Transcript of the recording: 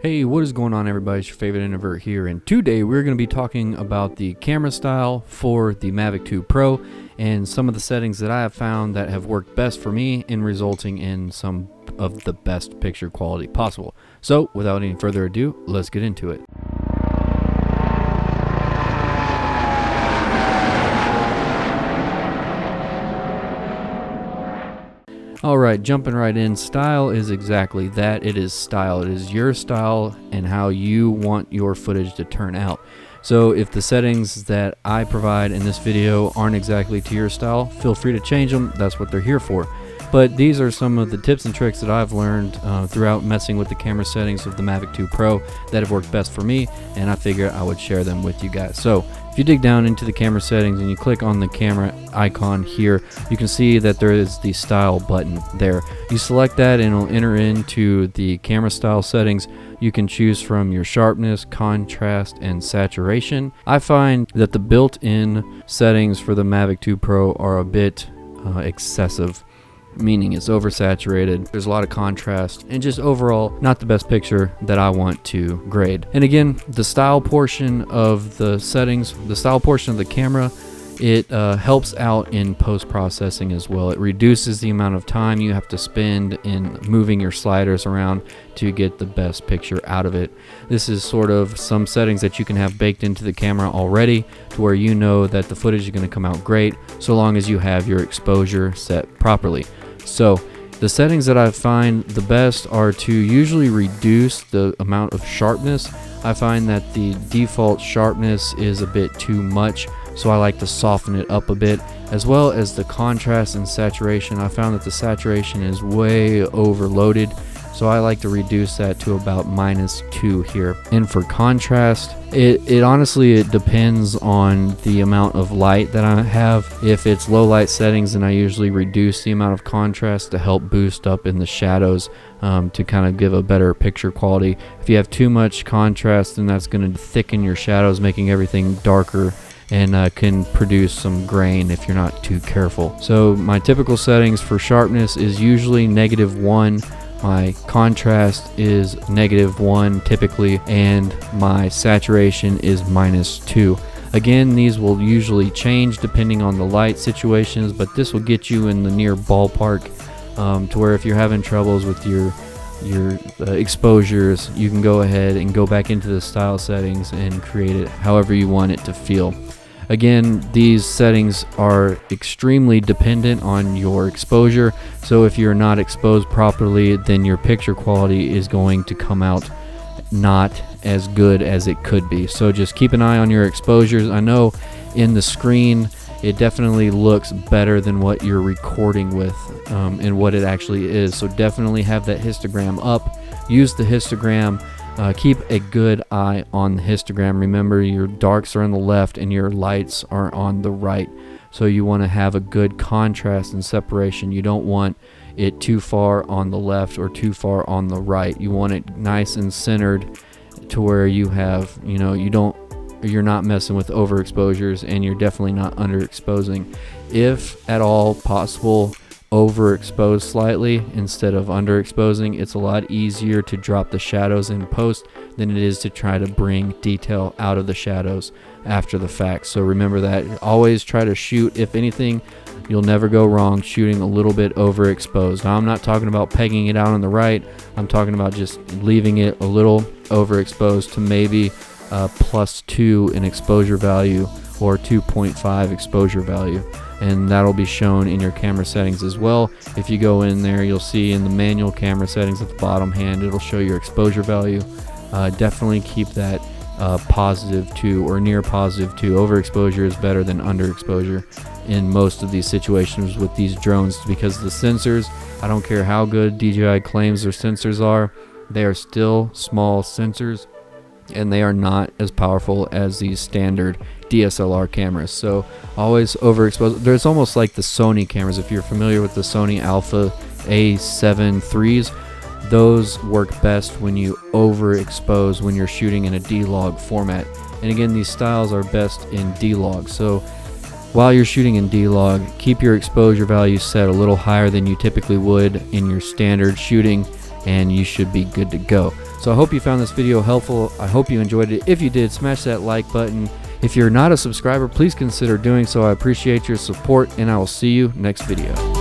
Hey, what is going on, everybody? It's your favorite Introvert here, and today we're going to be talking about the camera style for the Mavic 2 Pro and some of the settings that I have found that have worked best for me in resulting in some of the best picture quality possible. So without any further ado, let's get into it. Alright, jumping right in, style is exactly that. It is style. It is your style and how you want your footage to turn out. So if the settings that I provide in this video aren't exactly to your style, feel free to change them. That's what they're here for. But these are some of the tips and tricks that I've learned throughout messing with the camera settings of the Mavic 2 Pro that have worked best for me, and I figured I would share them with you guys. So if you dig down into the camera settings and you click on the camera icon here, you can see that there is the style button there. You select that and it'll enter into the camera style settings. You can choose from your sharpness, contrast, and saturation. I find that the built-in settings for the Mavic 2 Pro are a bit excessive, meaning it's oversaturated, there's a lot of contrast, and just overall not the best picture that I want to grade. And again, the style portion of the settings, the style portion of the camera, it helps out in post-processing as well. It reduces the amount of time you have to spend in moving your sliders around to get the best picture out of it. This is sort of some settings that you can have baked into the camera already to where you know that the footage is going to come out great so long as you have your exposure set properly. So the settings that I find the best are to usually reduce the amount of sharpness. I find that the default sharpness is a bit too much, so I like to soften it up a bit, as well as the contrast and saturation. I found that the saturation is way overloaded, so I like to reduce that to about -2 here. And for contrast, it honestly, it depends on the amount of light that I have. If it's low light settings, then I usually reduce the amount of contrast to help boost up in the shadows to kind of give a better picture quality. If you have too much contrast, then that's going to thicken your shadows, making everything darker, and can produce some grain if you're not too careful. So my typical settings for sharpness is usually -1. My contrast is -1 typically, and my saturation is -2. Again, these will usually change depending on the light situations, but this will get you in the near ballpark to where if you're having troubles with your exposures, you can go ahead and go back into the style settings and create it however you want it to feel. Again, these settings are extremely dependent on your exposure, so if you're not exposed properly, then your picture quality is going to come out not as good as it could be. So just keep an eye on your exposures. I know in the screen it definitely looks better than what you're recording with and what it actually is, so definitely have that histogram up. Use the histogram. Keep a good eye on the histogram. Remember, your darks are on the left and your lights are on the right. So you want to have a good contrast and separation. You don't want it too far on the left or too far on the right. You want it nice and centered to where you have, you're not messing with overexposures, and you're definitely not underexposing. If at all possible, overexpose slightly instead of underexposing. It's a lot easier to drop the shadows in post than it is to try to bring detail out of the shadows after the fact. So remember that. Always try to shoot, if anything, you'll never go wrong shooting a little bit overexposed. Now, I'm not talking about pegging it out on the right. I'm talking about just leaving it a little overexposed to maybe +2 in exposure value or 2.5 exposure value, and that'll be shown in your camera settings as well. If you go in there, you'll see in the manual camera settings at the bottom hand, it'll show your exposure value. Definitely keep that +2 or near +2. Overexposure is better than underexposure in most of these situations with these drones, because the sensors, I don't care how good DJI claims their sensors are, they are still small sensors, and they are not as powerful as these standard DSLR cameras. So always overexpose. There's almost like the Sony cameras. If you're familiar with the Sony Alpha A7 IIIs, those work best when you overexpose when you're shooting in a D-Log format. And again, these styles are best in D-Log. So while you're shooting in D-Log, keep your exposure value set a little higher than you typically would in your standard shooting, and you should be good to go. So So I hope you found this video helpful. I hope you enjoyed it. If you did, smash that like button. If you're not a subscriber, please consider doing so. I appreciate your support, and I will see you next video.